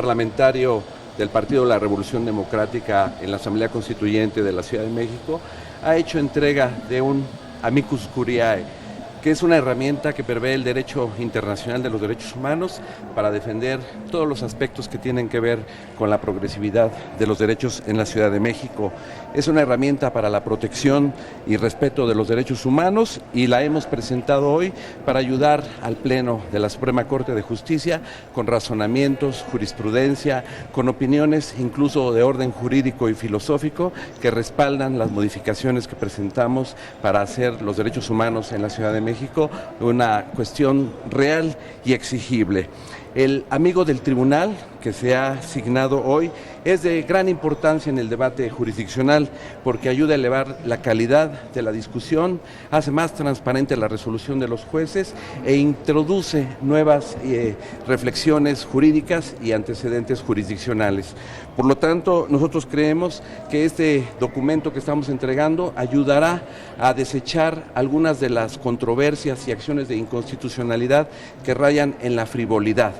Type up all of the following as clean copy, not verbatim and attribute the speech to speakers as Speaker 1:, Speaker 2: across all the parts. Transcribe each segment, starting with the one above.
Speaker 1: Parlamentario del Partido de la Revolución Democrática en la Asamblea Constituyente de la Ciudad de México, ha hecho entrega de un amicus curiae, que es una herramienta que prevé el derecho internacional de los derechos humanos para defender todos los aspectos que tienen que ver con la progresividad de los derechos en la Ciudad de México. Es una herramienta para la protección y respeto de los derechos humanos y la hemos presentado hoy para ayudar al Pleno de la Suprema Corte de Justicia con razonamientos, jurisprudencia, con opiniones incluso de orden jurídico y filosófico que respaldan las modificaciones que presentamos para hacer los derechos humanos en la Ciudad de México una cuestión real y exigible. El amigo del tribunal que se ha asignado hoy es de gran importancia en el debate jurisdiccional porque ayuda a elevar la calidad de la discusión, hace más transparente la resolución de los jueces e introduce nuevas reflexiones jurídicas y antecedentes jurisdiccionales. Por lo tanto, nosotros creemos que este documento que estamos entregando ayudará a desechar algunas de las controversias y acciones de inconstitucionalidad que rayan en la frivolidad,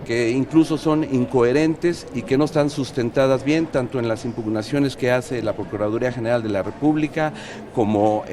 Speaker 1: que incluso son incoherentes y que no están sustentadas bien, tanto en las impugnaciones que hace la Procuraduría General de la República, como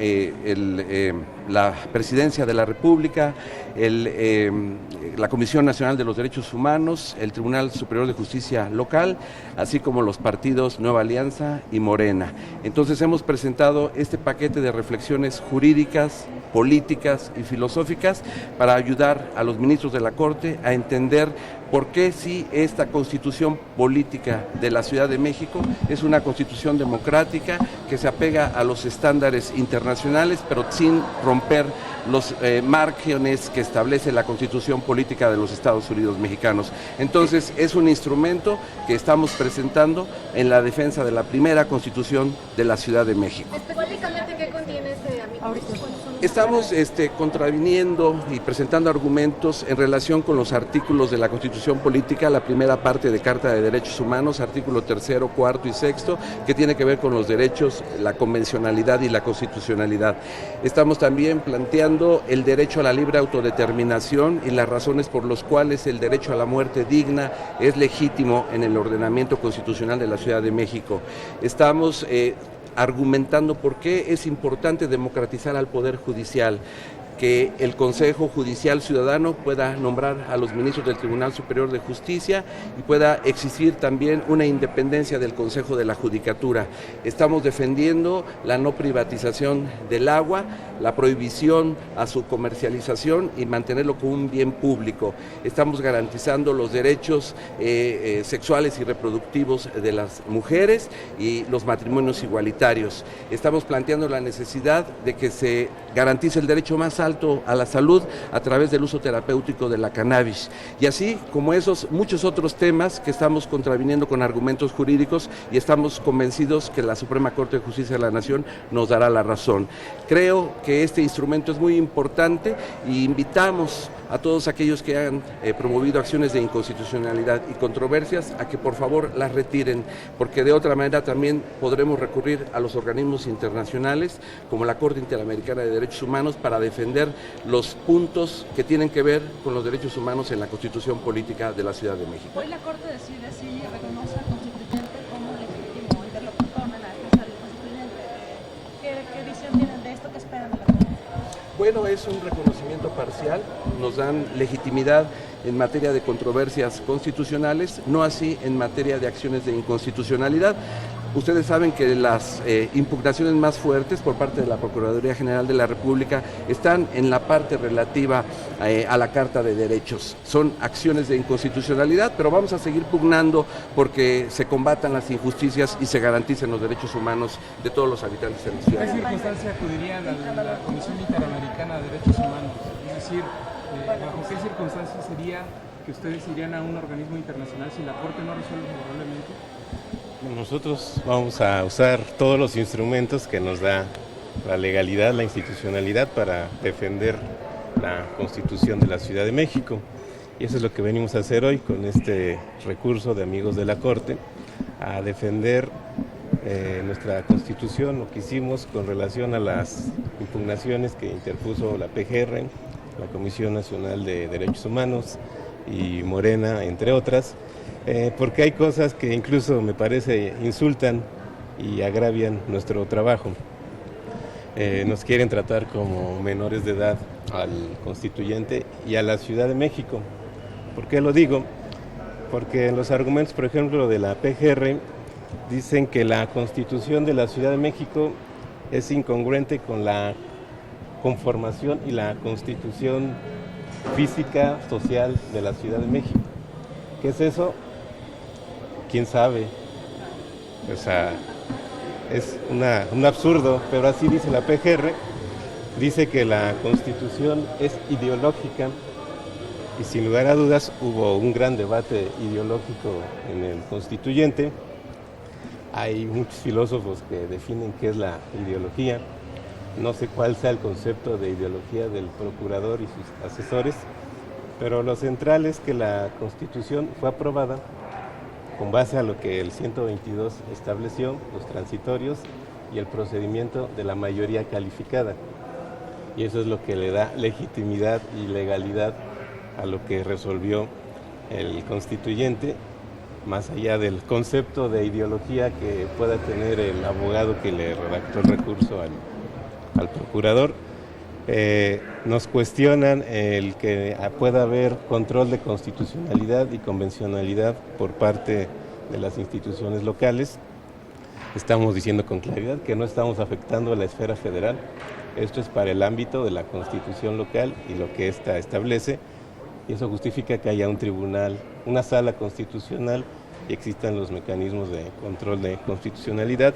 Speaker 1: la Presidencia de la República, la Comisión Nacional de los Derechos Humanos, el Tribunal Superior de Justicia Local, así como los partidos Nueva Alianza y Morena. Entonces hemos presentado este paquete de reflexiones jurídicas, políticas y filosóficas para ayudar a los ministros de la Corte a entender por qué si esta constitución política de la Ciudad de México es una constitución democrática que se apega a los estándares internacionales, pero sin romper los márgenes que establece la constitución política de los Estados Unidos mexicanos. Entonces es un instrumento que estamos presentando en la defensa de la primera constitución de la Ciudad de México.
Speaker 2: Específicamente, ¿qué contiene este amicus?
Speaker 1: Estamos contraviniendo y presentando argumentos en relación con los artículos de la Constitución Política, la primera parte de Carta de Derechos Humanos, artículo 3º, 4º y 6º, que tiene que ver con los derechos, la convencionalidad y la constitucionalidad. Estamos también planteando el derecho a la libre autodeterminación y las razones por las cuales el derecho a la muerte digna es legítimo en el ordenamiento constitucional de la Ciudad de México. Estamos argumentando por qué es importante democratizar al Poder Judicial, que el Consejo Judicial Ciudadano pueda nombrar a los ministros del Tribunal Superior de Justicia y pueda exigir también una independencia del Consejo de la Judicatura. Estamos defendiendo la no privatización del agua, la prohibición a su comercialización y mantenerlo como un bien público. Estamos garantizando los derechos sexuales y reproductivos de las mujeres y los matrimonios igualitarios. Estamos planteando la necesidad de que se garantice el derecho más alto a la salud a través del uso terapéutico de la cannabis. Y así como esos muchos otros temas que estamos contraviniendo con argumentos jurídicos y estamos convencidos que la Suprema Corte de Justicia de la Nación nos dará la razón. Creo que este instrumento es muy importante y invitamos a todos aquellos que han promovido acciones de inconstitucionalidad y controversias a que por favor las retiren, porque de otra manera también podremos recurrir a los organismos internacionales como la Corte Interamericana de Derechos Humanos para defender los puntos que tienen que ver con los derechos humanos en la Constitución Política de la Ciudad de México.
Speaker 3: Hoy la Corte decide si reconoce al constituyente como legítimo interlocutor en la defensa del constituyente. ¿Qué visión tienen de esto? ¿Qué esperan de la Corte?
Speaker 1: Bueno, es un reconocimiento parcial, nos dan legitimidad en materia de controversias constitucionales, no así en materia de acciones de inconstitucionalidad. Ustedes saben que las impugnaciones más fuertes por parte de la Procuraduría General de la República están en la parte relativa a la Carta de Derechos. Son acciones de inconstitucionalidad, pero vamos a seguir pugnando porque se combatan las injusticias y se garanticen los derechos humanos de todos los habitantes de la ciudad.
Speaker 4: ¿En qué circunstancia acudirían a la Comisión Interamericana de Derechos Humanos? Es decir, ¿bajo qué circunstancias sería que ustedes irían a un organismo internacional si la Corte no resuelve favorablemente?
Speaker 5: Nosotros vamos a usar todos los instrumentos que nos da la legalidad, la institucionalidad para defender la Constitución de la Ciudad de México. Y eso es lo que venimos a hacer hoy con este recurso de amigos de la Corte, a defender nuestra Constitución, lo que hicimos con relación a las impugnaciones que interpuso la PGR, la Comisión Nacional de Derechos Humanos y Morena, entre otras. porque hay cosas que incluso me parece insultan y agravian nuestro trabajo. Nos quieren tratar como menores de edad al constituyente y a la Ciudad de México. ¿Por qué lo digo? Porque en los argumentos, por ejemplo, de la PGR, dicen que la Constitución de la Ciudad de México es incongruente con la conformación y la constitución física, social de la Ciudad de México. ¿Qué es eso? ¿Quién sabe? O sea, es un absurdo, pero así dice la PGR, dice que la Constitución es ideológica y sin lugar a dudas hubo un gran debate ideológico en el constituyente. Hay muchos filósofos que definen qué es la ideología. No sé cuál sea el concepto de ideología del procurador y sus asesores, pero lo central es que la Constitución fue aprobada con base a lo que el 122 estableció, los transitorios y el procedimiento de la mayoría calificada. Y eso es lo que le da legitimidad y legalidad a lo que resolvió el constituyente, más allá del concepto de ideología que pueda tener el abogado que le redactó el recurso al procurador. Nos cuestionan el que pueda haber control de constitucionalidad y convencionalidad por parte de las instituciones locales. Estamos diciendo con claridad que no estamos afectando a la esfera federal. Esto es para el ámbito de la Constitución local y lo que ésta establece, y eso justifica que haya un tribunal, una sala constitucional y existan los mecanismos de control de constitucionalidad.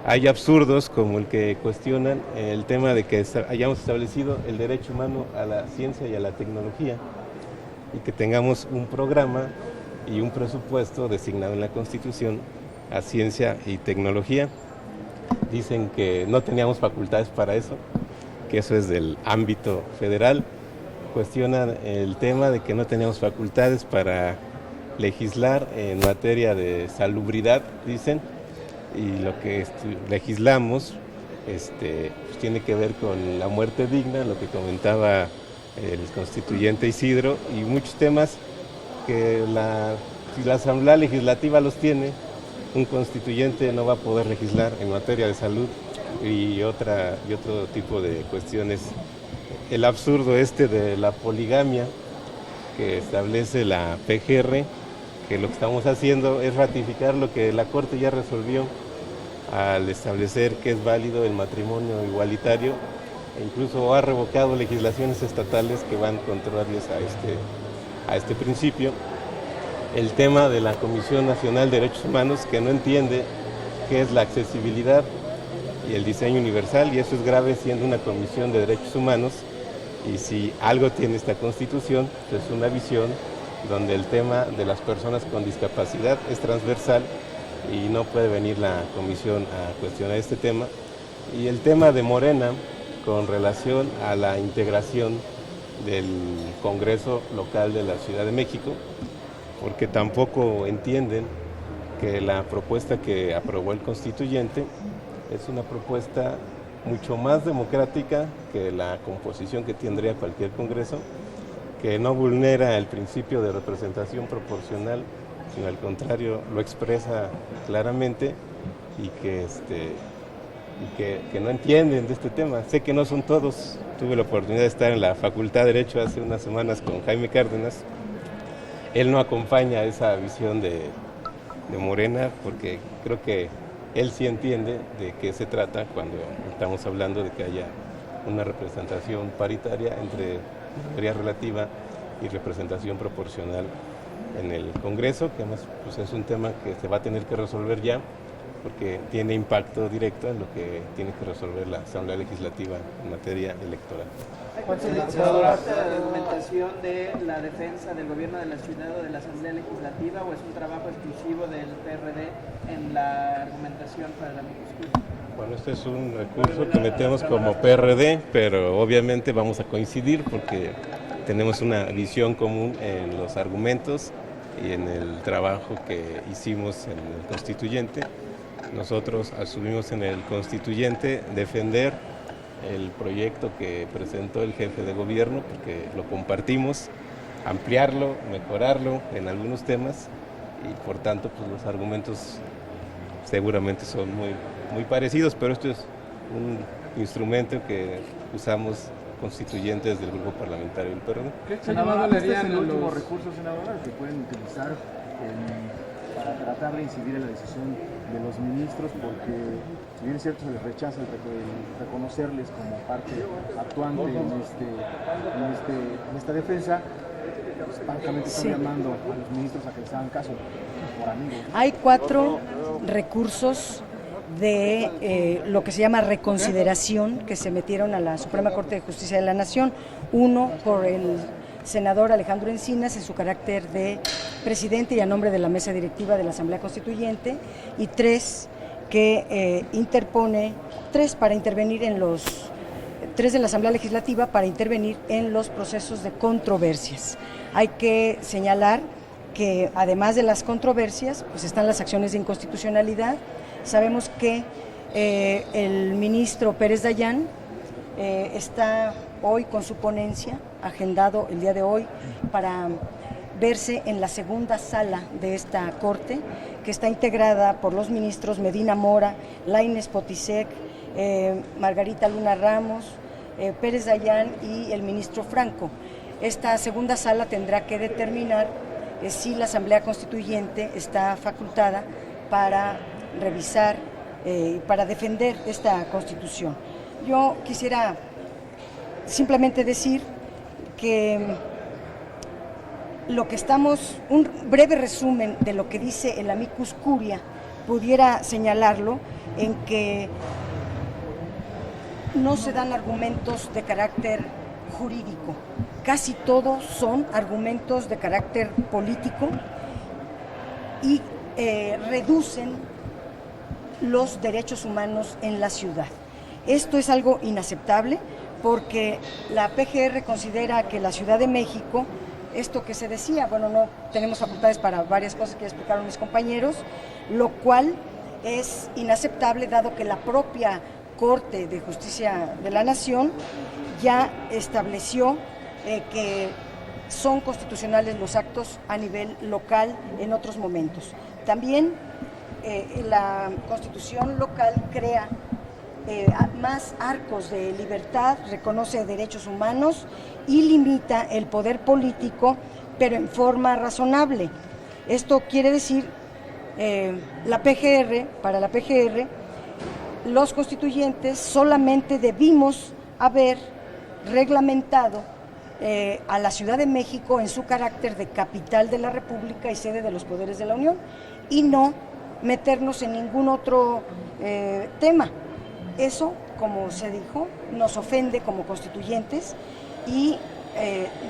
Speaker 5: Hay absurdos como el que cuestionan el tema de que hayamos establecido el derecho humano a la ciencia y a la tecnología y que tengamos un programa y un presupuesto designado en la Constitución a ciencia y tecnología. Dicen que no teníamos facultades para eso, que eso es del ámbito federal. Cuestionan el tema de que no teníamos facultades para legislar en materia de salubridad, dicen, y lo que legislamos pues tiene que ver con la muerte digna, lo que comentaba el constituyente Isidro, y muchos temas que si la Asamblea Legislativa los tiene, un constituyente no va a poder legislar en materia de salud y otro tipo de cuestiones. El absurdo de la poligamia que establece la PGR, que lo que estamos haciendo es ratificar lo que la Corte ya resolvió al establecer que es válido el matrimonio igualitario e incluso ha revocado legislaciones estatales que van contrarias a este principio. El tema de la Comisión Nacional de Derechos Humanos, que no entiende qué es la accesibilidad y el diseño universal, y eso es grave siendo una Comisión de Derechos Humanos, y si algo tiene esta Constitución, es una visión donde el tema de las personas con discapacidad es transversal y no puede venir la Comisión a cuestionar este tema. Y el tema de Morena con relación a la integración del Congreso local de la Ciudad de México, porque tampoco entienden que la propuesta que aprobó el constituyente es una propuesta mucho más democrática que la composición que tendría cualquier Congreso, que no vulnera el principio de representación proporcional, sino al contrario lo expresa claramente, y que no entienden de este tema. Sé que no son todos. Tuve la oportunidad de estar en la Facultad de Derecho hace unas semanas con Jaime Cárdenas. Él no acompaña esa visión de Morena, porque creo que él sí entiende de qué se trata cuando estamos hablando de que haya una representación paritaria entre mayoría relativa y representación proporcional en el Congreso, que además pues, es un tema que se va a tener que resolver ya, porque tiene impacto directo en lo que tiene que resolver la Asamblea Legislativa en materia electoral.
Speaker 6: ¿Se soporta la argumentación de la defensa del gobierno de la ciudad o de la Asamblea Legislativa, o es un trabajo exclusivo del PRD en la argumentación para la amicus curiae?
Speaker 5: Bueno, este es un recurso que metemos como PRD, pero obviamente vamos a coincidir porque tenemos una visión común en los argumentos y en el trabajo que hicimos en el constituyente. Nosotros asumimos en el constituyente defender el proyecto que presentó el jefe de gobierno, porque lo compartimos, ampliarlo, mejorarlo en algunos temas, y por tanto pues los argumentos seguramente son muy parecidos, pero esto es un instrumento que usamos constituyentes del grupo parlamentario del PRD.
Speaker 7: Senadora, este es el último recurso, senadora, que pueden utilizar para tratar de incidir en la decisión de los ministros, porque si bien es cierto se les rechaza el reconocerles como parte actuante en esta defensa, pues, francamente están llamando a los ministros a que les hagan caso por amigos.
Speaker 8: Hay 4 recursos de lo que se llama reconsideración que se metieron a la Suprema Corte de Justicia de la Nación. Uno por el senador Alejandro Encinas en su carácter de presidente y a nombre de la mesa directiva de la Asamblea Constituyente, y 3 que interpone, 3 para intervenir en los 3 de la Asamblea Legislativa para intervenir en los procesos de controversias. Hay que señalar que además de las controversias, pues están las acciones de inconstitucionalidad. Sabemos que el ministro Pérez Dayán está hoy con su ponencia, agendado el día de hoy, para verse en la segunda sala de esta Corte, que está integrada por los ministros Medina Mora, Lainez Potisek, Margarita Luna Ramos, Pérez Dayán y el ministro Franco. Esta segunda sala tendrá que determinar si la Asamblea Constituyente está facultada para revisar y para defender esta Constitución. Yo quisiera simplemente decir que un breve resumen de lo que dice el amicus curia pudiera señalarlo en que no se dan argumentos de carácter jurídico, casi todos son argumentos de carácter político y reducen los derechos humanos en la ciudad. Esto es algo inaceptable porque la PGR considera que la Ciudad de México, esto que se decía, bueno, no tenemos facultades para varias cosas que explicaron mis compañeros, lo cual es inaceptable dado que la propia Corte de Justicia de la Nación ya estableció que son constitucionales los actos a nivel local en otros momentos. También la Constitución local crea más arcos de libertad, reconoce derechos humanos y limita el poder político, pero en forma razonable. Esto quiere decir, para la PGR, los constituyentes solamente debimos haber reglamentado a la Ciudad de México en su carácter de capital de la República y sede de los poderes de la Unión, y no meternos en ningún otro tema. Eso, como se dijo, nos ofende como constituyentes y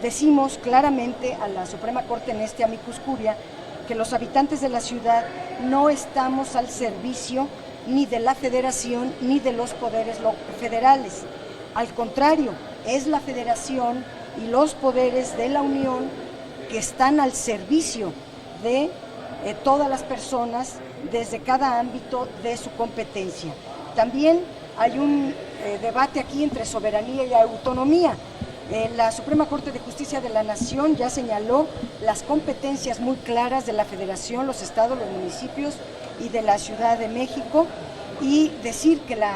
Speaker 8: decimos claramente a la Suprema Corte en este amicus curia que los habitantes de la ciudad no estamos al servicio ni de la Federación ni de los poderes federales. Al contrario, es la Federación y los poderes de la Unión que están al servicio de todas las personas desde cada ámbito de su competencia. También hay un debate aquí entre soberanía y autonomía. La Suprema Corte de Justicia de la Nación ya señaló las competencias muy claras de la Federación, los estados, los municipios y de la Ciudad de México, y decir que la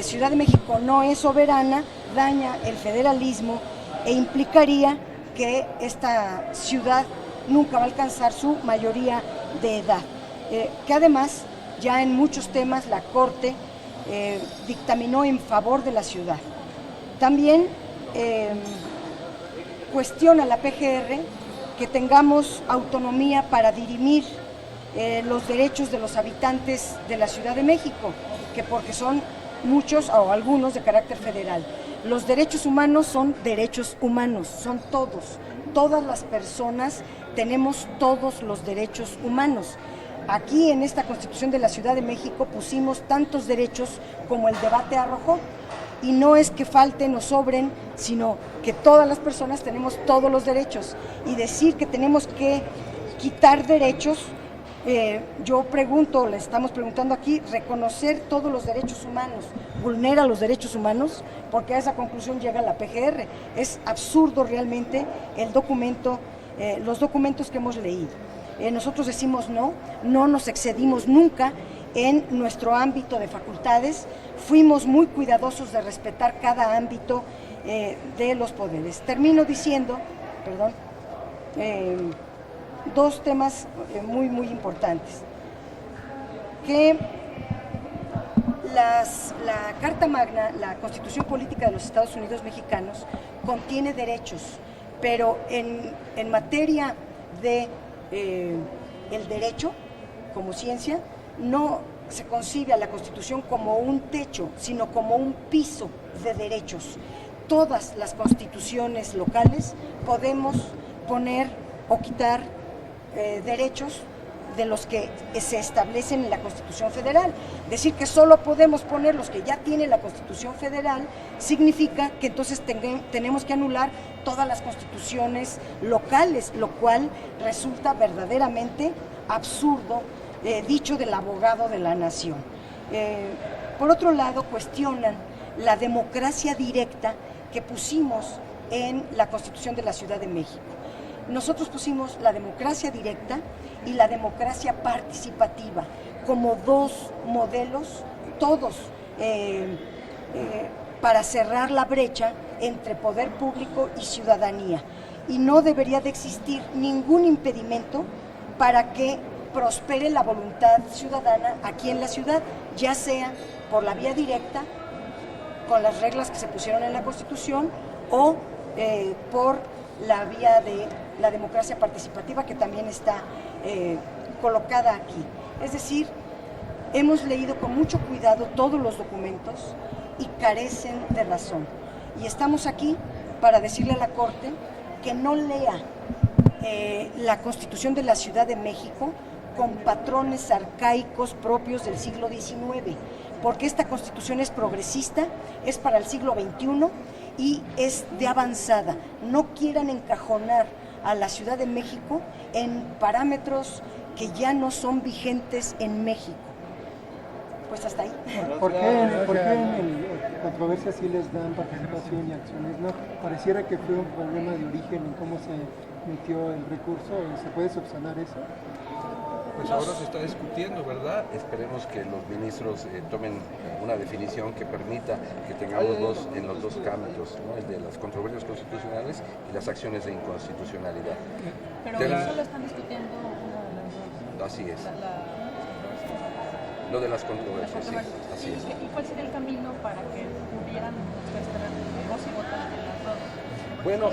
Speaker 8: Ciudad de México no es soberana daña el federalismo e implicaría que esta ciudad nunca va a alcanzar su mayoría de edad. Que además ya en muchos temas la Corte dictaminó en favor de la ciudad. También cuestiona la PGR que tengamos autonomía para dirimir los derechos de los habitantes de la Ciudad de México, que porque son muchos o algunos de carácter federal. Los derechos humanos son derechos humanos, son todos. Todas las personas tenemos todos los derechos humanos. Aquí en esta Constitución de la Ciudad de México pusimos tantos derechos como el debate arrojó. Y no es que falten o sobren, sino que todas las personas tenemos todos los derechos. Y decir que tenemos que quitar derechos, yo pregunto, le estamos preguntando aquí, reconocer todos los derechos humanos, vulnera los derechos humanos, porque a esa conclusión llega la PGR. Es absurdo realmente el documento, los documentos que hemos leído. Nosotros decimos no nos excedimos nunca en nuestro ámbito de facultades, fuimos muy cuidadosos de respetar cada ámbito de los poderes. Termino diciendo, dos temas muy importantes, que la Carta Magna, la Constitución Política de los Estados Unidos Mexicanos, contiene derechos, pero en materia de el derecho como ciencia, no se concibe a la Constitución como un techo, sino como un piso de derechos. Todas las constituciones locales podemos poner o quitar derechos de los que se establecen en la Constitución Federal. Decir que solo podemos poner los que ya tiene la Constitución Federal significa que entonces tenemos que anular todas las constituciones locales, lo cual resulta verdaderamente absurdo, dicho del abogado de la nación. Por otro lado, cuestionan la democracia directa que pusimos en la Constitución de la Ciudad de México. Nosotros pusimos la democracia directa y la democracia participativa como dos modelos, todos para cerrar la brecha entre poder público y ciudadanía. Y no debería de existir ningún impedimento para que prospere la voluntad ciudadana aquí en la ciudad, ya sea por la vía directa, con las reglas que se pusieron en la Constitución, o por la vía de la democracia participativa, que también está colocada aquí. Es decir, hemos leído con mucho cuidado todos los documentos y carecen de razón. Y estamos aquí para decirle a la Corte que no lea la Constitución de la Ciudad de México con patrones arcaicos propios del siglo XIX, porque esta Constitución es progresista, es para el siglo XXI y es de avanzada. No quieran encajonar a la Ciudad de México en parámetros que ya no son vigentes en México. Pues hasta ahí.
Speaker 9: ¿Por qué en controversia sí les dan participación y acciones? ¿No? Pareciera que fue un problema de origen en cómo se metió el recurso. ¿Se puede subsanar eso?
Speaker 1: Pues ahora se está discutiendo, ¿verdad? Esperemos que los ministros tomen una definición que permita que tengamos en los dos ámbitos, ¿no? El de las controversias constitucionales y las acciones de inconstitucionalidad.
Speaker 3: Pero eso lo están discutiendo
Speaker 1: Así es. Lo de las controversias, sí, así es.
Speaker 3: ¿Y cuál sería el camino para que pudieran ustedes tener voz y voto en las dos?
Speaker 1: Bueno,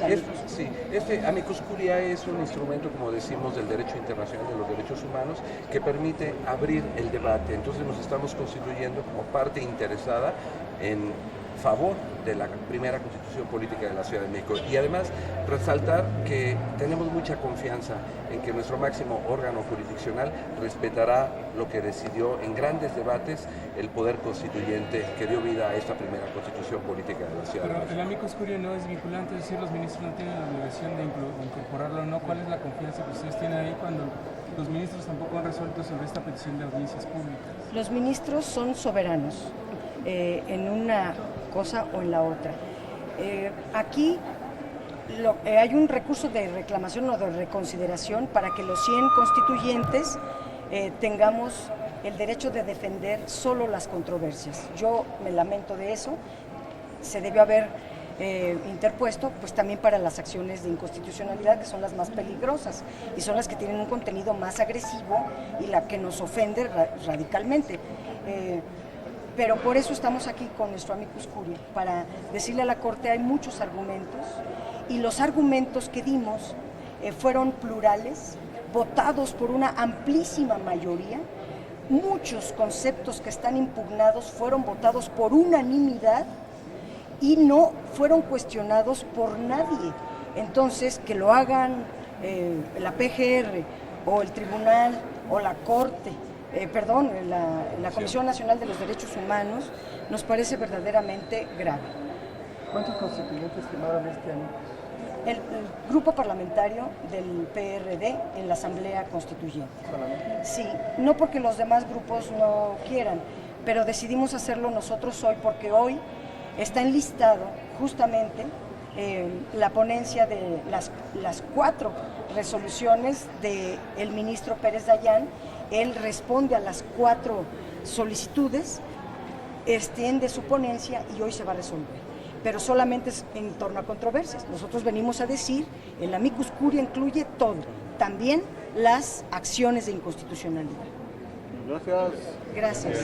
Speaker 1: este amicus curiae es un instrumento, como decimos, del derecho internacional de los derechos humanos que permite abrir el debate. Entonces nos estamos constituyendo como parte interesada en favor de la primera Constitución Política de la Ciudad de México, y además resaltar que tenemos mucha confianza en que nuestro máximo órgano jurisdiccional respetará lo que decidió en grandes debates el poder constituyente que dio vida a esta primera Constitución Política de la Ciudad de México.
Speaker 4: Pero el amicus curiae no es vinculante, es decir, los ministros no tienen la obligación de incorporarlo o no. ¿Cuál es la confianza que ustedes tienen ahí cuando los ministros tampoco han resuelto sobre esta petición de audiencias públicas?
Speaker 8: Los ministros son soberanos en una cosa o en la otra. Aquí hay un recurso de reclamación o de reconsideración para que los 100 constituyentes tengamos el derecho de defender solo las controversias. Yo me lamento de eso, se debió haber interpuesto pues también para las acciones de inconstitucionalidad, que son las más peligrosas y son las que tienen un contenido más agresivo y la que nos ofende radicalmente. Pero por eso estamos aquí con nuestro amicus curiae, para decirle a la Corte hay muchos argumentos y los argumentos que dimos fueron plurales, votados por una amplísima mayoría. Muchos conceptos que están impugnados fueron votados por unanimidad y no fueron cuestionados por nadie. Entonces, que lo hagan la PGR o el Tribunal o la Corte, la Comisión Nacional de los Derechos Humanos, nos parece verdaderamente grave.
Speaker 9: ¿Cuántos constituyentes firmaron este año?
Speaker 8: El grupo parlamentario del PRD en la Asamblea Constituyente.
Speaker 9: ¿Solamente?
Speaker 8: Sí, no porque los demás grupos no quieran, pero decidimos hacerlo nosotros hoy porque hoy está enlistado justamente la ponencia de las 4 resoluciones del ministro Pérez Dayán. Él responde a las 4 solicitudes, extiende su ponencia y hoy se va a resolver. Pero solamente es en torno a controversias. Nosotros venimos a decir, el amicus curiae incluye todo, también las acciones de inconstitucionalidad. Gracias.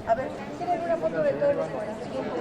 Speaker 8: A ver, ¿tienen una foto de todos los constituyentes?